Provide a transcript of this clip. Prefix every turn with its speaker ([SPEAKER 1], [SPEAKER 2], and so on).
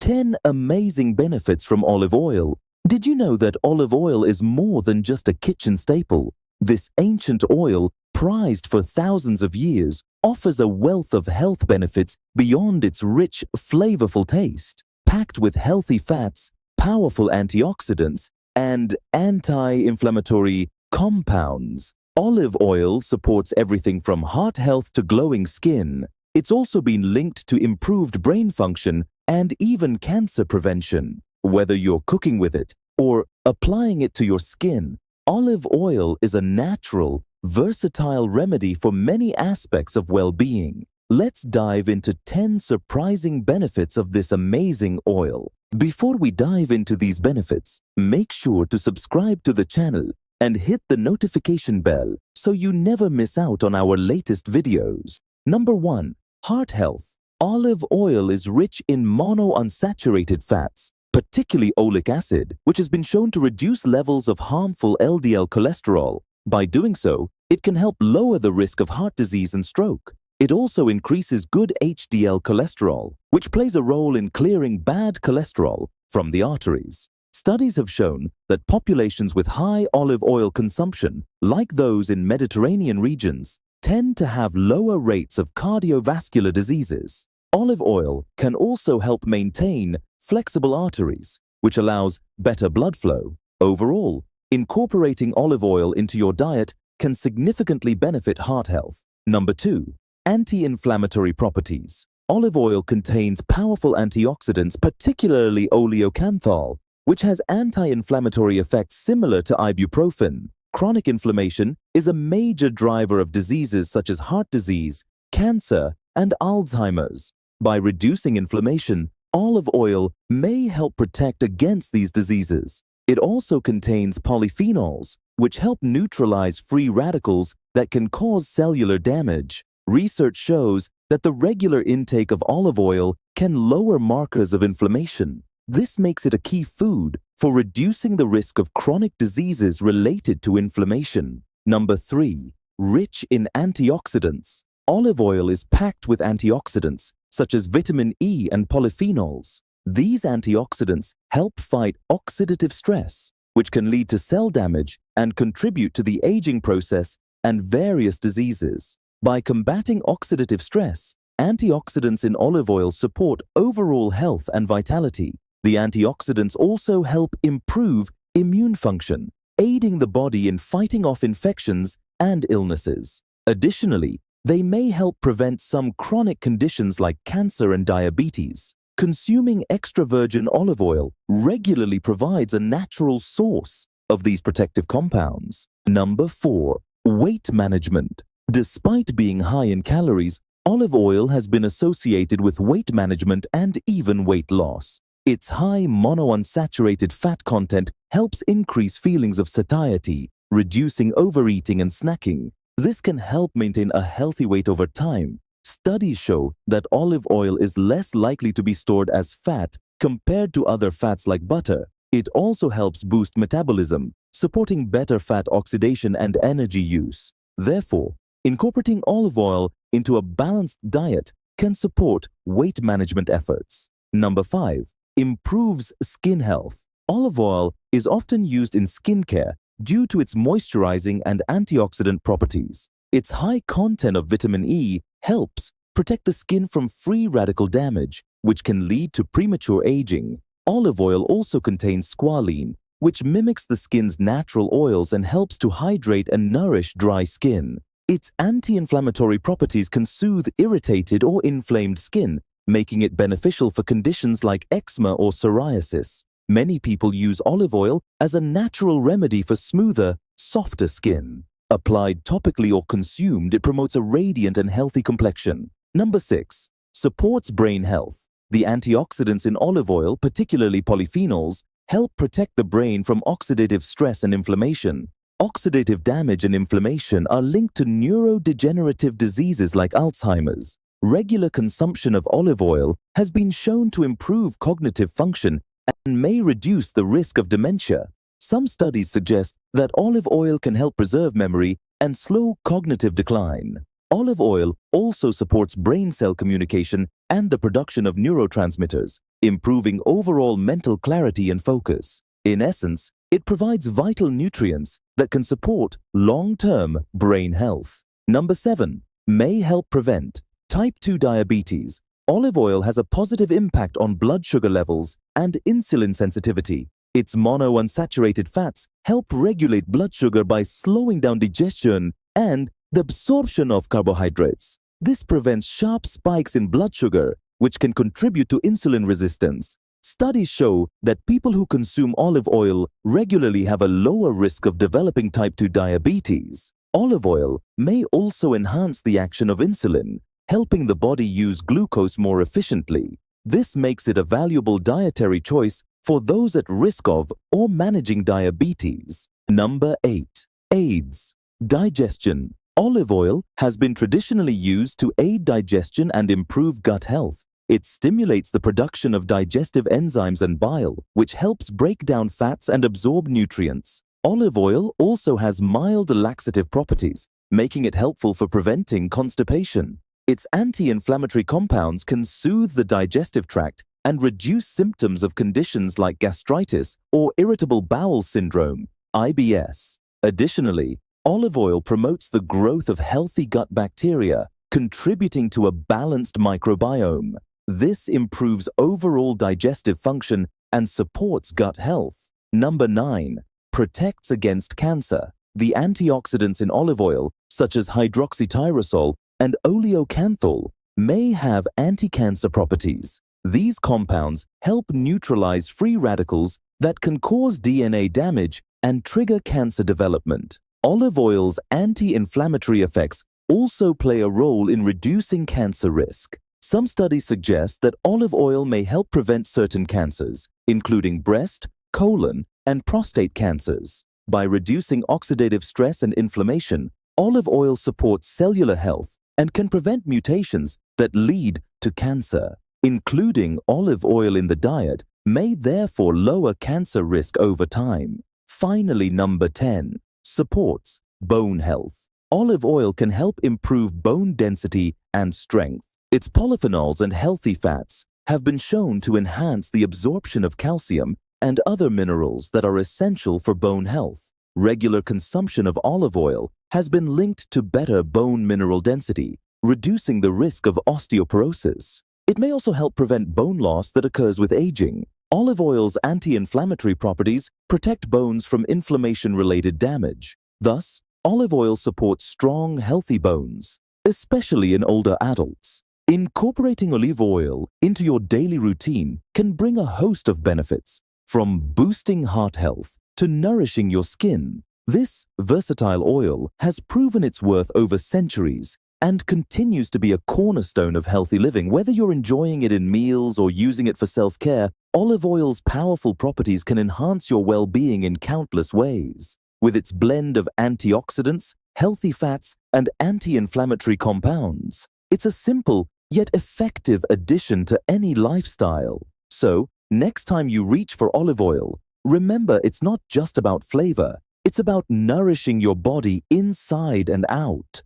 [SPEAKER 1] 10 amazing benefits from olive oil. Did you know that olive oil is more than just a kitchen staple? This ancient oil, prized for thousands of years, offers a wealth of health benefits beyond its rich, flavorful taste. Packed with healthy fats, powerful antioxidants, and anti-inflammatory compounds, olive oil supports everything from heart health to glowing skin. It's also been linked to improved brain function and even cancer prevention. Whether you're cooking with it or applying it to your skin, olive oil is a natural, versatile remedy for many aspects of well-being. Let's dive into 10 surprising benefits of this amazing oil. Before we dive into these benefits, make sure to subscribe to the channel and hit the notification bell so you never miss out on our latest videos. Number 1. Heart health. Olive oil is rich in monounsaturated fats, particularly oleic acid, which has been shown to reduce levels of harmful LDL cholesterol. By doing so, it can help lower the risk of heart disease and stroke. It also increases good HDL cholesterol, which plays a role in clearing bad cholesterol from the arteries. Studies have shown that populations with high olive oil consumption, like those in Mediterranean regions, tend to have lower rates of cardiovascular diseases. Olive oil can also help maintain flexible arteries, which allows better blood flow. Overall, incorporating olive oil into your diet can significantly benefit heart health. Number 2. Anti-inflammatory properties. Olive oil contains powerful antioxidants, particularly oleocanthal, which has anti-inflammatory effects similar to ibuprofen. Chronic inflammation is a major driver of diseases such as heart disease, cancer, and Alzheimer's. By reducing inflammation, olive oil may help protect against these diseases. It also contains polyphenols, which help neutralize free radicals that can cause cellular damage. Research shows that the regular intake of olive oil can lower markers of inflammation. This makes it a key food for reducing the risk of chronic diseases related to inflammation. Number 3. Rich in antioxidants. Olive oil is packed with antioxidants, such as vitamin E and polyphenols. These antioxidants help fight oxidative stress, which can lead to cell damage and contribute to the aging process and various diseases. By combating oxidative stress, antioxidants in olive oil support overall health and vitality. The antioxidants also help improve immune function, aiding the body in fighting off infections and illnesses. Additionally, they may help prevent some chronic conditions like cancer and diabetes. Consuming extra virgin olive oil regularly provides a natural source of these protective compounds. Number 4. Weight management. Despite being high in calories, olive oil has been associated with weight management and even weight loss. Its high monounsaturated fat content helps increase feelings of satiety, reducing overeating and snacking. This can help maintain a healthy weight over time. Studies show that olive oil is less likely to be stored as fat compared to other fats like butter. It also helps boost metabolism, supporting better fat oxidation and energy use. Therefore, incorporating olive oil into a balanced diet can support weight management efforts. Number 5. Improves skin health. Olive oil is often used in skincare due to its moisturizing and antioxidant properties. Its high content of vitamin E helps protect the skin from free radical damage, which can lead to premature aging. Olive oil also contains squalene, which mimics the skin's natural oils and helps to hydrate and nourish dry skin. Its anti-inflammatory properties can soothe irritated or inflamed skin, making it beneficial for conditions like eczema or psoriasis. Many people use olive oil as a natural remedy for smoother, softer skin. Applied topically or consumed, it promotes a radiant and healthy complexion. Number 6. Supports brain health. The antioxidants in olive oil, particularly polyphenols, help protect the brain from oxidative stress and inflammation. Oxidative damage and inflammation are linked to neurodegenerative diseases like Alzheimer's. Regular consumption of olive oil has been shown to improve cognitive function and may reduce the risk of dementia. Some studies suggest that olive oil can help preserve memory and slow cognitive decline. Olive oil also supports brain cell communication and the production of neurotransmitters. improving overall mental clarity and focus. In essence, it provides vital nutrients that can support long-term brain health. Number 7. May help prevent type 2 diabetes. Olive oil has a positive impact on blood sugar levels and insulin sensitivity. Its monounsaturated fats help regulate blood sugar by slowing down digestion and the absorption of carbohydrates. This prevents sharp spikes in blood sugar, which can contribute to insulin resistance. Studies show that people who consume olive oil regularly have a lower risk of developing type 2 diabetes. Olive oil may also enhance the action of insulin, helping the body use glucose more efficiently. This makes it a valuable dietary choice for those at risk of or managing diabetes. Number 8. Aids. Digestion. Olive oil has been traditionally used to aid digestion and improve gut health. It stimulates the production of digestive enzymes and bile, which helps break down fats and absorb nutrients. Olive oil also has mild laxative properties, making it helpful for preventing constipation. Its anti-inflammatory compounds can soothe the digestive tract and reduce symptoms of conditions like gastritis or irritable bowel syndrome, IBS. Additionally, olive oil promotes the growth of healthy gut bacteria, contributing to a balanced microbiome. This improves overall digestive function and supports gut health. Number 9. Protects against cancer. The antioxidants in olive oil, such as hydroxytyrosol and oleocanthal, may have anti-cancer properties. These compounds help neutralize free radicals that can cause DNA damage and trigger cancer development. Olive oil's anti-inflammatory effects also play a role in reducing cancer risk. Some studies suggest that olive oil may help prevent certain cancers, including breast, colon, and prostate cancers. By reducing oxidative stress and inflammation, olive oil supports cellular health and can prevent mutations that lead to cancer. Including olive oil in the diet may therefore lower cancer risk over time. Finally, number 10. Supports bone health. Olive oil can help improve bone density and strength. Its polyphenols and healthy fats have been shown to enhance the absorption of calcium and other minerals that are essential for bone health. Regular consumption of olive oil has been linked to better bone mineral density, reducing the risk of osteoporosis. It may also help prevent bone loss that occurs with aging. Olive oil's anti-inflammatory properties protect bones from inflammation-related damage. Thus, olive oil supports strong, healthy bones, especially in older adults. Incorporating olive oil into your daily routine can bring a host of benefits, from boosting heart health to nourishing your skin. This versatile oil has proven its worth over centuries and continues to be a cornerstone of healthy living. Whether you're enjoying it in meals or using it for self-care, olive oil's powerful properties can enhance your well-being in countless ways. With its blend of antioxidants, healthy fats, and anti-inflammatory compounds, it's a simple yet effective addition to any lifestyle. So, next time you reach for olive oil, remember it's not just about flavor, it's about nourishing your body inside and out.